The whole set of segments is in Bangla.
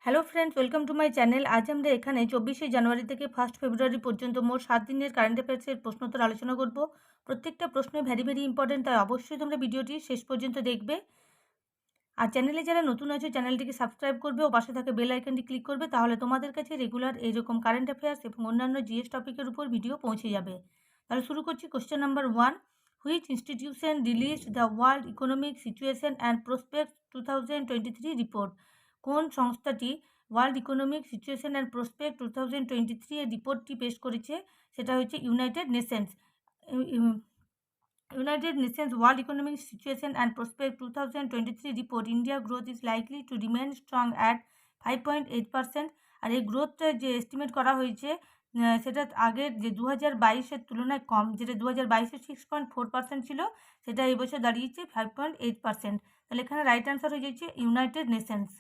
Hello friends, welcome to my channel. আজ আমরা এখানে 24শে জানুয়ারি থেকে 1 ফেব্রুয়ারি পর্যন্ত মোট 7 দিনের কারেন্ট অ্যাফেয়ার্সের প্রশ্নোত্তর আলোচনা করব। প্রত্যেকটা প্রশ্নই ভেরি ইম্পর্টেন্ট, তাই অবশ্যই তোমরা ভিডিওটি শেষ পর্যন্ত দেখবে। আর চ্যানেলে যারা নতুন আছো চ্যানেলটিকে সাবস্ক্রাইব করবে ও পাশে থাকা বেল আইকনটি ক্লিক করবে, তাহলে তোমাদের কাছে রেগুলার এইরকম কারেন্ট অ্যাফেয়ার্স এবং অন্যান্য জিএস টপিকের উপর ভিডিও পৌঁছে যাবে। তাহলে শুরু করছি। Question number 1, which institution released the world economic situation and prospect 2023 report? কোন সংস্থাটি world economic situation and prospect 2023 এর রিপোর্টটি পেশ করেছে? সেটা হচ্ছে United Nations. United Nations World Economic Situation and Prospect 2023 report, India growth is likely to remain strong at 5.8%। আর এই গ্রোথটা যে এস্টিমেট করা হয়েছে সেটা আগের যে 2022-এর তুলনায় কম, যেটা 2022-এ 6.4% ছিল, সেটা এই বছর দাঁড়িয়েছে 5.8%। তাহলে এখানে রাইট অ্যান্সার হয়ে যাচ্ছে United Nations.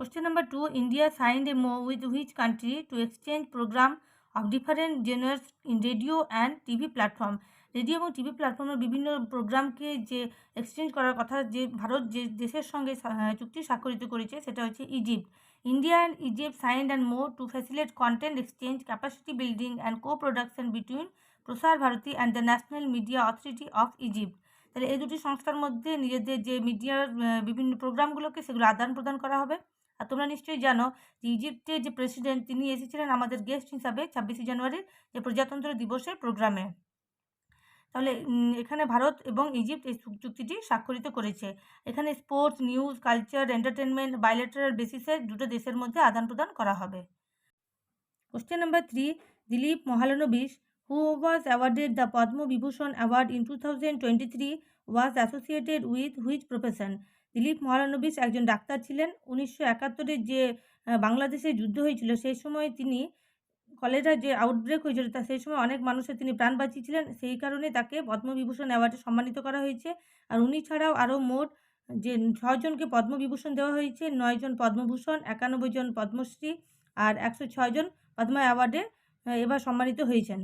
Question number 2, India signed a MoU with which country to exchange program of different genres in radio and TV platform? Radio এবং টিভি প্ল্যাটফর্মের বিভিন্ন প্রোগ্রামকে যে এক্সচেঞ্জ করার কথা যে ভারত যে দেশের সঙ্গে চুক্তি স্বাক্ষরিত করেছে সেটা হচ্ছে Egypt. India and Egypt signed and MoU to facilitate content exchange, capacity building and co-production between Prasar Bharati and the national media authority of Egypt. তাহলে এই দুটি সংস্থার মধ্যে নিজেদের যে মিডিয়ার বিভিন্ন প্রোগ্রামগুলোকে সেগুলো আদান প্রদান করা হবে। আর তোমরা নিশ্চয়ই জানো যে ইজিপ্টের যে প্রেসিডেন্ট তিনি এসেছিলেন আমাদের গেস্ট হিসাবে 26শে জানুয়ারির যে প্রজাতন্ত্র দিবসের প্রোগ্রামে। তাহলে এখানে ভারত এবং ইজিপ্ট এই চুক্তিটি স্বাক্ষরিত করেছে। এখানে sports, news, culture, entertainment bilateral বেসিসে দুটো দেশের মধ্যে আদান প্রদান করা হবে। Question number 3, Dilip Mahalanobis, who was awarded the Padma Vibhushan award in 2023, was associated with which profession? Dilip Mahalanobis একজন ডাক্তার ছিলেন। 1971-এ যে বাংলাদেশে যুদ্ধ হয়েছিল সেই সময় তিনি কলেরার যে আউটব্রেক হয়েছিল সেই সময় অনেক মানুষের তিনি প্রাণ বাঁচিয়েছিলেন, সেই কারণে তাকে পদ্মবিভূষণ অ্যাওয়ার্ডে সম্মানিত করা হয়েছে। আর উনি ছাড়াও আরও মোট যে 6 জনকে পদ্মবিভূষণ দেওয়া হয়েছে, 9 জন পদ্মভূষণ, 91 জন পদ্মশ্রী আর 106 জন পদ্মা অ্যাওয়ার্ডে এবার সম্মানিত হয়েছেন।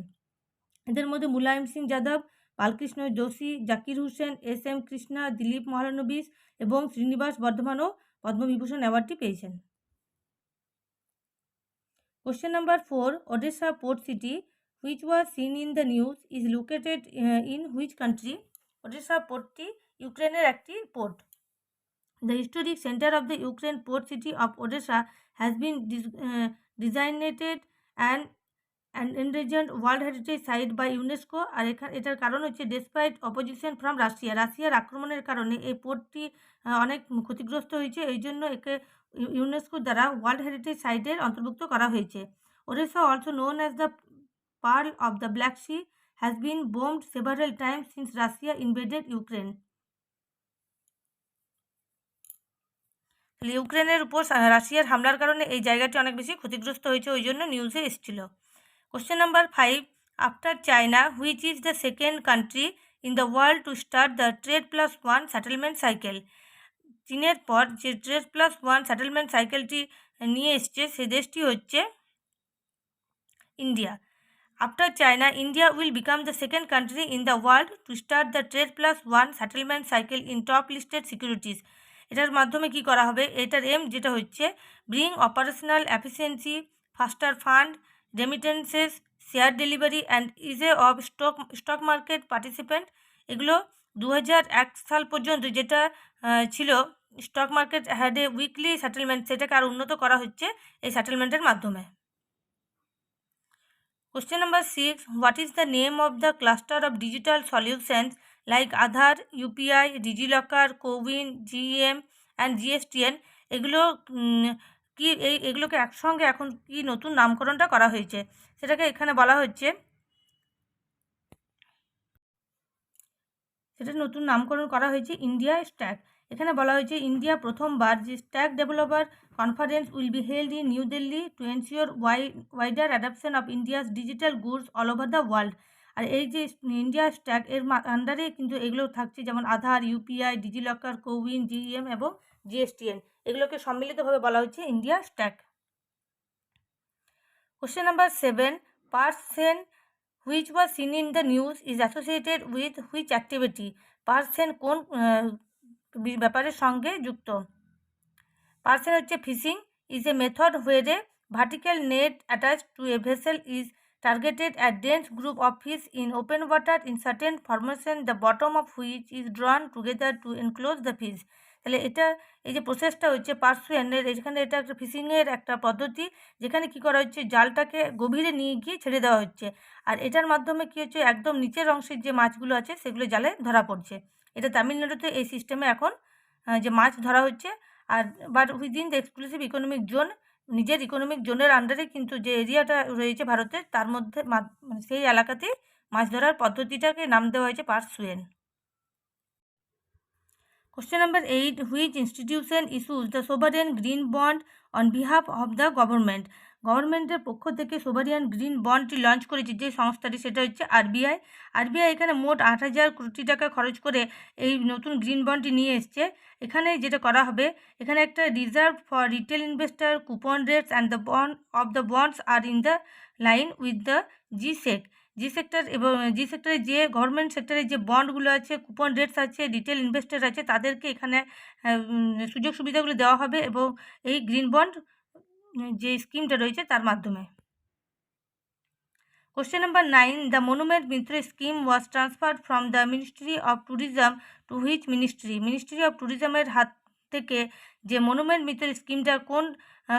এদের মধ্যে মুলায়ম সিং যাদব, বালকৃষ্ণ যোশী, জাকির হুসেন, এস.এম. কৃষ্ণা, দিলীপ মহালানবিশ এবং শ্রীনিবাস বর্ধমানও পদ্মবিভূষণ অ্যাওয়ার্ডটি পেয়েছেন। Question number 4, Odessa port city which was seen in the news is located in which country? Odessa পোর্টটি ইউক্রেনের একটি port. The historic center of the Ukraine port city of Odessa has been designated and endangered World Heritage Site by UNESCO। আর এটার কারণ হচ্ছে ডেসপাইট অপোজিশন ফ্রম রাশিয়ার আক্রমণের কারণে এই পোর্টটি অনেক ক্ষতিগ্রস্ত হয়েছে, এই জন্য একে ইউনেস্কো দ্বারা ওয়ার্ল্ড হেরিটেজ সাইটের অন্তর্ভুক্ত করা হয়েছে। Odesa, also known as the pearl of the Black Sea, has been bombed several times since Russia invaded Ukraine. ইউক্রেনের উপর রাশিয়ার হামলার কারণে এই জায়গাটি অনেক বেশি ক্ষতিগ্রস্ত হয়েছে, ওই জন্য নিউজে এসেছিল। Question number 5, after China which is the second country in the world to start the ট্রেড+1 সেটেলমেন্ট সাইকেল? চীনের পর যে ট্রেড+1 সেটেলমেন্ট সাইকেলটি নিয়ে এসছে সে দেশটি হচ্ছে India. After China, India will become the second country in the world to start the ট্রেড+1 settlement cycle in top listed securities. এটার মাধ্যমে কি করা হবে? এটার এম যেটা হচ্ছে bring operational efficiency, faster fund remittances, share delivery and ease of stock market participant. এগুলো 2001 সাল পর্যন্ত যেটা ছিল stock market had a weekly settlement, সেটাকে আরও উন্নত করা হচ্ছে এই সেটেলমেন্টের মাধ্যমে। Question number 6, what is the name of the cluster of digital solutions like Aadhaar, UPI, DigiLocker, CoWIN, GEM and GSTN? এগুলো কি এগুলোকে একসঙ্গে এখন কি নতুন নামকরণটা করা হয়েছে সেটাকে এখানে বলা হচ্ছে, সেটা নতুন নামকরণ করা হয়েছে ইন্ডিয়া স্ট্যাক। এখানে বলা হয়েছে ইন্ডিয়া প্রথমবার যে stack developer conference will be held in New Delhi to ensure wider adoption of India's digital goods all over the world. আর এই যে ইন্ডিয়া স্ট্যাক এর আন্ডারে কিন্তু এগুলো থাকছে, যেমন আধার, ইউপিআই, ডিজিলকার, কোউইন, জিএম এবং জিএসটিএন, এগুলোকে সম্মিলিতভাবে বলা হচ্ছে India stack. Question number 7, purse seine which was seen in the news is associated with which activity? Purse seine কোন ব্যাপারের সঙ্গে যুক্ত? পার্সেন হচ্ছে fishing is a method where a vertical net attached to a vessel is targeted at dense group of fish in open water in certain formation, the bottom of which is drawn together to enclose the fish. তাহলে এটা এই যে প্রসেসটা হচ্ছে পার্সুয়েনের, এখানে এটা একটা ফিশিংয়ের একটা পদ্ধতি, যেখানে কি করা হচ্ছে জালটাকে গভীরে নিয়ে গিয়ে ছেড়ে দেওয়া হচ্ছে, আর এটার মাধ্যমে কি হচ্ছে একদম নিচের অংশের যে মাছগুলো আছে সেগুলো জালে ধরা পড়ছে। এটা তামিলনাড়ুতে এই সিস্টেমে এখন যে মাছ ধরা হচ্ছে। আর but within the exclusive economic zone, নিজের ইকোনমিক জোনের আন্ডারে কিন্তু যে এরিয়াটা রয়েছে ভারতের তার মধ্যে মানে সেই এলাকাতেই মাছ ধরার পদ্ধতিটাকে নাম দেওয়া হয়েছে পার্সুয়েন। Question number 8. Which institution issues the sovereign green bond on behalf of the government? গভর্নমেন্টের পক্ষ থেকে সোভারিয়ান গ্রিন বন্ডটি লঞ্চ করেছে যে সংস্থাটি, সেটা হচ্ছে আরবিআই। আরবিআই এখানে মোট 8,000 কোটি টাকা খরচ করে এই নতুন গ্রিন বন্ডটি নিয়ে এসছে। এখানে যেটা করা হবে, এখানে একটা reserve for retail investor, coupon rates and the bond of the bonds are in the line with the G sector এবং জি সেক্টরে যে গভর্নমেন্ট সেক্টরে যে বন্ডগুলো আছে, কুপন রেটস আছে, রিটেল ইনভেস্টার আছে, তাদেরকে এখানে সুযোগ সুবিধাগুলো দেওয়া হবে এবং এই গ্রিন বন্ড যে স্কিমটা রয়েছে তার মাধ্যমে। Question number 9. The Monument Mitra scheme was transferred from the Ministry of Tourism to which ministry? Ministry of Tourism এর হাত থেকে যে মনুমেন্ট মিত্র স্কিমটা কোন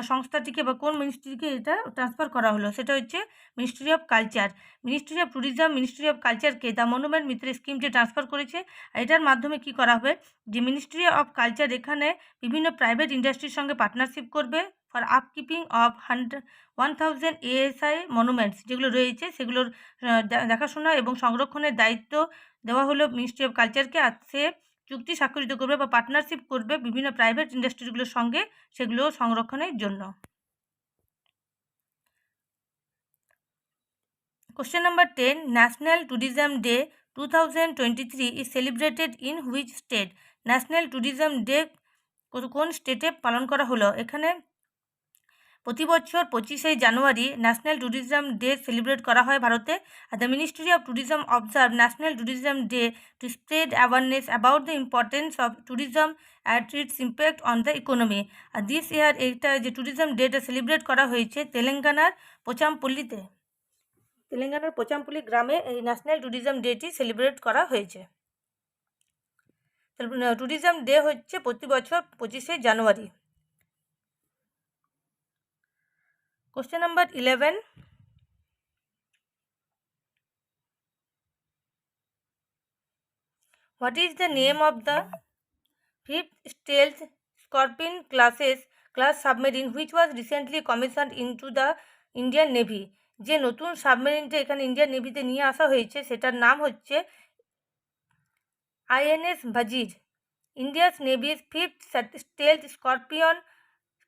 সংস্থাটিকে বা কোন মিনিস্ট্রিকে এটা ট্রান্সফার করা হলো, সেটা হচ্ছে ministry of culture. Ministry of tourism ministry of কালচারকে দ্য মনুমেন্ট মিত্র স্কিমটি ট্রান্সফার করেছে। এটার মাধ্যমে কি করা হবে, যে মিনিস্ট্রি অফ কালচার এখানে বিভিন্ন প্রাইভেট ইন্ডাস্ট্রির সঙ্গে পার্টনারশিপ করবে ফর আপকিপিং অফ 1,000 ASI মনুমেন্টস যেগুলো রয়েছে সেগুলোর দেখাশোনা এবং সংরক্ষণের দায়িত্ব দেওয়া হলো মিনিস্ট্রি অফ কালচারকে। আর সে চুক্তি স্বাক্ষরিত করবে বা পার্টনারশিপ করবে বিভিন্ন প্রাইভেট ইন্ডাস্ট্রিগুলোর সঙ্গে সেগুলো সংরক্ষণের জন্য। Question number 10. National Tourism Day 2023 is celebrated in which state? National tourism day কোন স্টেটে পালন করা হলো? এখানে প্রতি বছর 25শে January national tourism day celebrate করা হয় ভারতে। আর the ministry of tourism observe national tourism day to spread awareness about the importance of tourism at its impact on the economy. আর দিস ইয়ার এইটা যে ট্যুরিজম ডেটা সেলিব্রেট করা হয়েছে তেলেঙ্গানার পোচামপল্লিতে, তেলেঙ্গানার পোচামপল্লি গ্রামে এই ন্যাশনাল ট্যুরিজম ডেটি সেলিব্রেট করা হয়েছে। ট্যুরিজম ডে হচ্ছে প্রতি বছর 25শে জানুয়ারি। Question number 11. What is the name of the 5th stealth Scorpion class submarine which was recently commissioned into the Indian Navy? যে নতুন সাবমেরিনটা এখানে ইন্ডিয়ান নেভিতে নিয়ে আসা হয়েছে সেটার নাম হচ্ছে INS ভাজির। ইন্ডিয়াস নেভির 5th stealth scorpion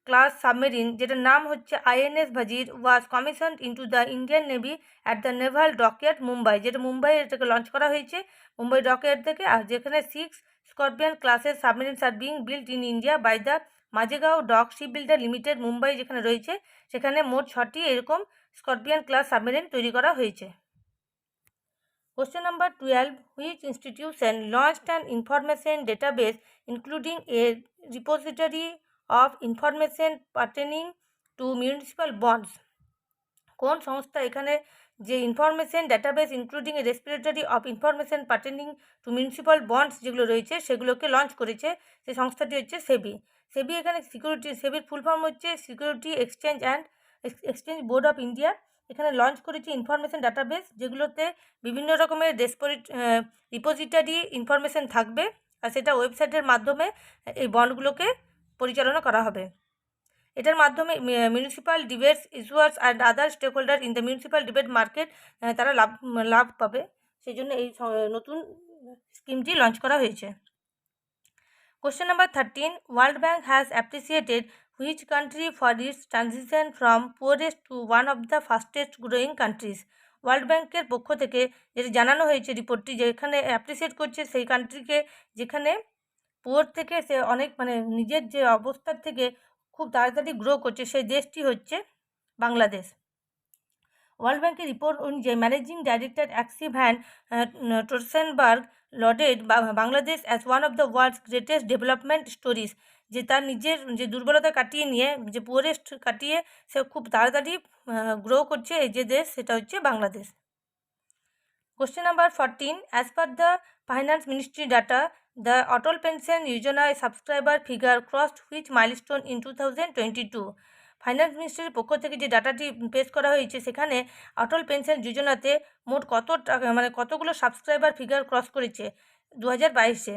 class submarine, যেটার নাম হচ্ছে INS Vagir, was commission into the Indian navy at the naval dockyard Mumbai, যেটা মুম্বাই এটাকে লঞ্চ করা হয়েছে মুম্বাই ডকইয়ার্ড থেকে। আর যেখানে 6 স্করপিয়ন ক্লাসের submarines are being build in India by the Mazagaon dock ship builder limited Mumbai যেখানে রয়েছে, সেখানে মোট 6টি এরকম স্করপিয়ন ক্লাস সাবমেরিন তৈরি করা হয়েছে। Question number 12. Which institution launched an information database including a repository of information pertaining to municipal bonds? কোন সংস্থা এখানে যে information database including a respiratory of information pertaining to municipal bonds যেগুলো রয়েছে সেগুলোকে লঞ্চ করেছে? সেই সংস্থাটি হচ্ছে সেবি। সেবি এখানে সিকিউরিটি, সেবির ফুল ফর্ম হচ্ছে security exchange board of India. এখানে লঞ্চ করেছে ইনফরমেশন ডাটাবেস যেগুলোতে বিভিন্ন রকমের রিপোজিটারি ইনফরমেশন থাকবে, আর সেটা ওয়েবসাইটের মাধ্যমে এই বন্ডগুলোকে পরিচালনা করা হবে। এটার মাধ্যমে municipal debts issuers and other stakeholder in the municipal ডিবেট মার্কেট তারা লাভ পাবে, সেই জন্য এই নতুন স্কিমটি লঞ্চ করা হয়েছে। Question number 13. World Bank has appreciated which country for its transition from poorest to one of the fastest growing countries? World ব্যাংকের পক্ষ থেকে যেটা জানানো হয়েছে রিপোর্টটি, যেখানে অ্যাপ্রিসিয়েট করছে সেই কান্ট্রিকে যেখানে পুয়ার থেকে সে অনেক নিজের যে অবস্থার থেকে খুব তাড়াতাড়ি গ্রো করছে, সেই দেশটি হচ্ছে বাংলাদেশ। ওয়ার্ল্ড ব্যাংকের রিপোর্ট অনুযায়ী managing director অ্যাক্সি van টোরসেনবার্গ lauded Bangladesh as one of the world's greatest development stories, যে তার নিজের যে দুর্বলতা কাটিয়ে নিয়ে, যে পুয়ারেস্ট কাটিয়ে সে খুব তাড়াতাড়ি গ্রো করছে এই যে দেশ, সেটা হচ্ছে Bangladesh. Question number 14. As per the Finance Ministry data, the Atal Pension Yojana subscriber figure crossed which milestone in 2022? Finance মিনিস্ট্রির পক্ষ থেকে যে ডাটাটি পেশ করা হয়েছে, সেখানে অটল পেনশন যোজনাতে মোট কত টাকা, মানে কতগুলো সাবস্ক্রাইবার ফিগার ক্রস করেছে 2022-এ,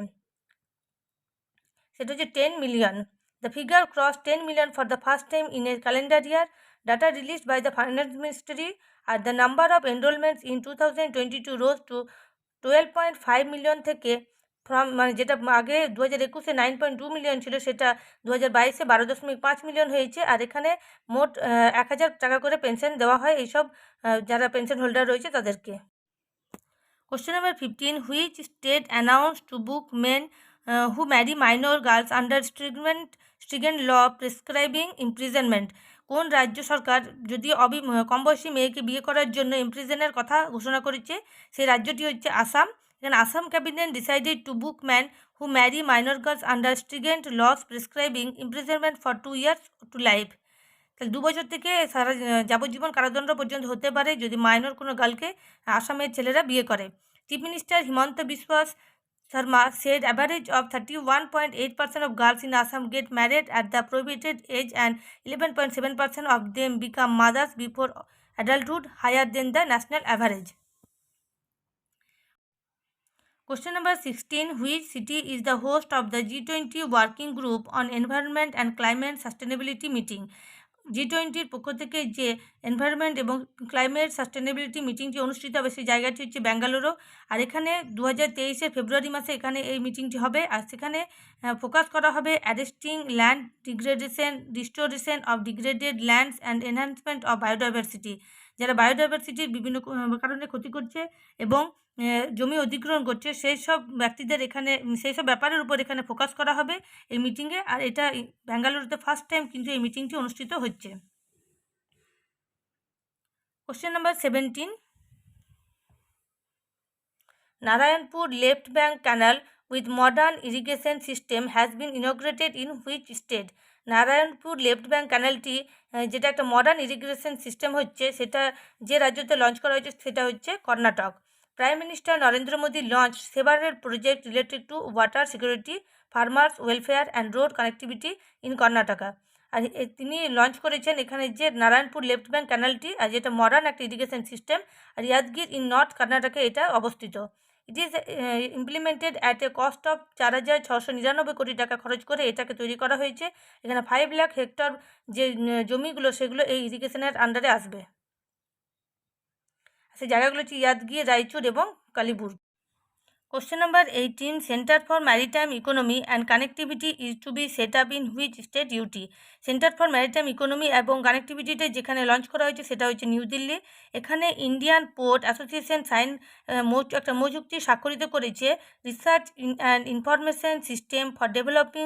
সেটা হচ্ছে 10 million. The figure cross 10 million for the first time in a calendar year. Data released by the finance ministry. আর the number of enrolments in 2022 rose to 12.5 million থেকে মানে যেটা আগে 2021-এ 9.2 মিলিয়ন ছিল, সেটা 2022-এ 12.5 মিলিয়ন হয়েছে। আর এখানে মোট 1000 টাকা করে পেনশন দেওয়া হয় এইসব যারা পেনশন হোল্ডার রয়েছে তাদেরকে। Question number 15. Which state announced to book men who marry minor girls under stringent law prescribing imprisonment? কোন রাজ্য সরকার যদি কম বয়সী মেয়েকে বিয়ে করার জন্য ইমপ্রিজনের কথা ঘোষণা করেছে, সেই রাজ্যটি হচ্ছে আসাম। এখানে Assam cabinet decided to book man who marry minor girls under stringent laws prescribing imprisonment for 2 years to life. তাহলে 2 বছর থেকে সারা যাবজ্জীবন কারাদণ্ড পর্যন্ত হতে পারে যদি মাইনর কোনো গার্লকে আসামের ছেলেরা বিয়ে করে। Chief minister Himanta Biswa Sharma said average of 31.8% of girls in Assam get married at the prohibited age and 11.7% of them become mothers before adulthood, higher than the national average. Question number 16. Which city is the host of the G20 Working Group on Environment and Climate Sustainability meeting? G20-র পক্ষ থেকে যে এনভায়রনমেন্ট এবং ক্লাইমেট সাস্টেনেবিলিটি মিটিংটি অনুষ্ঠিত হবে, সেই জায়গাটি হচ্ছে ব্যাঙ্গালুরু। আর এখানে 2023-এর ফেব্রুয়ারি মাসে এখানে এই মিটিংটি হবে। আর সেখানে ফোকাস করা হবে arresting land degradation, restoration of degraded lands and enhancement of biodiversity. যারা বায়োডাইভার্সিটির বিভিন্ন কারণে ক্ষতি করছে এবং জমি অধিগ্রহণ করছে, সেই সব ব্যক্তিদের এখানে, সেই সব ব্যাপারের উপর এখানে ফোকাস করা হবে এই মিটিংয়ে। আর এটা ব্যাঙ্গালুরুতে ফার্স্ট টাইম কিন্তু এই মিটিংটি অনুষ্ঠিত হচ্ছে। Question number 17. Narayanpur left bank canal with modern irrigation system has been inaugurated in which state? Narayanpur left bank ক্যানালটি যেটা একটা মডার্ন ইরিগেশন সিস্টেম হচ্ছে, সেটা যে রাজ্যতে লঞ্চ করা হয়েছে সেটা হচ্ছে Karnataka. Prime minister Narendra Modi launch several project related to water security, farmers welfare and road connectivity in Karnataka. আর তিনি লঞ্চ করেছেন এখানে যে নারায়ণপুর লেফট ব্যাঙ্ক ক্যানালটি, আর যেটা মডার্ন একটা ইরিগেশন সিস্টেম, আর ইয়াদগির ইন নর্থ কর্ণাটকে এটা অবস্থিত। It is implemented at a cost of 4,699 crore টাকা খরচ করে এটাকে তৈরি করা হয়েছে। এখানে 5 লাখ হেক্টর যে জমিগুলো, সেগুলো এই ইরিগেশনের আন্ডারে আসবে। সেই জায়গাগুলো হচ্ছে ইয়াদগির, রায়চুর এবং কালিবুর্গ। Question number 18. Center for Maritime Economy and Connectivity is to be set up in which state? UT. Centre for maritime economy এবং কানেক্টিভিটিতে যেখানে লঞ্চ করা হয়েছে সেটা হচ্ছে নিউ দিল্লি। এখানে ইন্ডিয়ান পোর্ট অ্যাসোসিয়েশন একটা মৌচুক্তি স্বাক্ষরিত করেছে research and information system for developing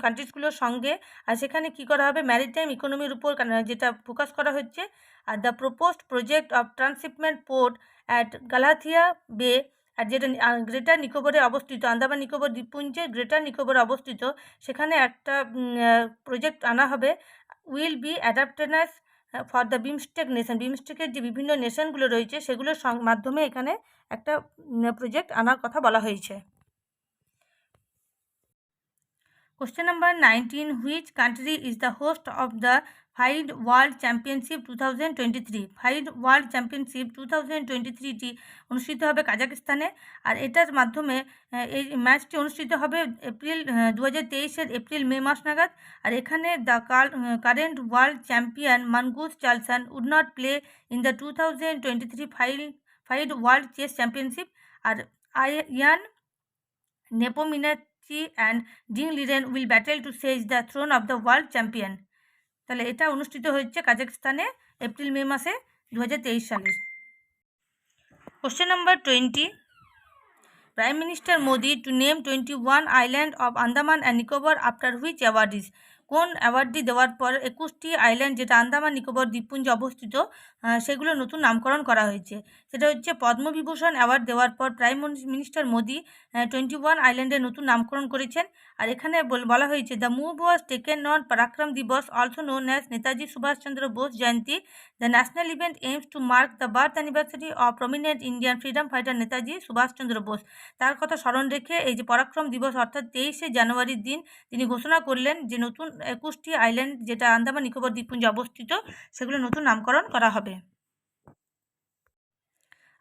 কান্ট্রিজগুলোর সঙ্গে। আর সেখানে কী করা হবে, ম্যারিটাইম ইকোনমির উপর যেটা ফোকাস করা হচ্ছে। আর the proposed project of transshipment port at Galathea bay, আর যেটা গ্রেটার নিকোবরে অবস্থিত, আন্দামান নিকোবর দ্বীপপুঞ্জে গ্রেটার নিকোবরে অবস্থিত, সেখানে একটা প্রজেক্ট আনা হবে। Will be advantageous for the BIMSTEC nation. বিমস্টেকের যে বিভিন্ন নেশনগুলো রয়েছে সেগুলোর মাধ্যমে এখানে একটা প্রজেক্ট আনার কথা বলা হয়েছে। Question number 19. Which country is the host of the FIDE World Championship 2023? FIDE World Championship 2023টি অনুষ্ঠিত হবে কাজাকিস্তানে। আর এটার মাধ্যমে এই ম্যাচটি অনুষ্ঠিত হবে 2023-এর এপ্রিল-মে মাস নাগাদ। আর এখানে the current world champion Magnus Carlsen would not play in the 2023 FIDE world chess championship. আর ইয়ান নেপোমিনাচি অ্যান্ড জিং Liren will battle to seize the throne of the world champion. তাহলে এটা অনুষ্ঠিত হচ্ছে কাজাকস্তানে এপ্রিল-মে মাসে 2023 সালে। Question number 20. Prime minister Modi to name 21 island of Andaman and Nicobar after which award is? কোন অ্যাওয়ার্ডটি দেওয়ার পর 21টি আইল্যান্ড যেটা আন্দামান নিকোবর দ্বীপপুঞ্জে অবস্থিত সেগুলো নতুন নামকরণ করা হয়েছে। সেটা হচ্ছে পদ্মবিভূষণ অ্যাওয়ার্ড দেওয়ার পর প্রাইম মিনিস্টার মোদি 21 আইল্যান্ডের নতুন নামকরণ করেছেন। আর এখানে বলা হয়েছে the move was taken on Parakram Diwas also known as Netaji Subhash Chandra Bose Jayanti. The national event aims to mark the birth anniversary of prominent Indian freedom fighter Netaji Subhash Chandra Bose. তার কথা স্মরণ রেখে এই যে পরাক্রম দিবস অর্থাৎ 23শে জানুয়ারির দিন তিনি ঘোষণা করলেন যে নতুন 21টি আইল্যান্ড যেটা আন্দামান নিকোবর দ্বীপপুঞ্জে অবস্থিত সেগুলো নতুন নামকরণ করা হবে।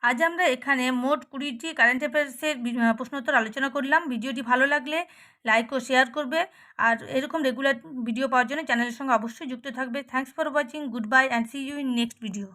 আজ আমরা এখানে মোট 20টি কারেন্ট অ্যাফেয়ার্সের প্রশ্নোত্তর আলোচনা করলাম। ভিডিওটি ভালো লাগলে লাইক ও শেয়ার করবে, আর এরকম রেগুলার ভিডিও পাওয়ার জন্য চ্যানেলের সঙ্গে অবশ্যই যুক্ত থাকবে। Thanks for watching, good bye and see you in next video.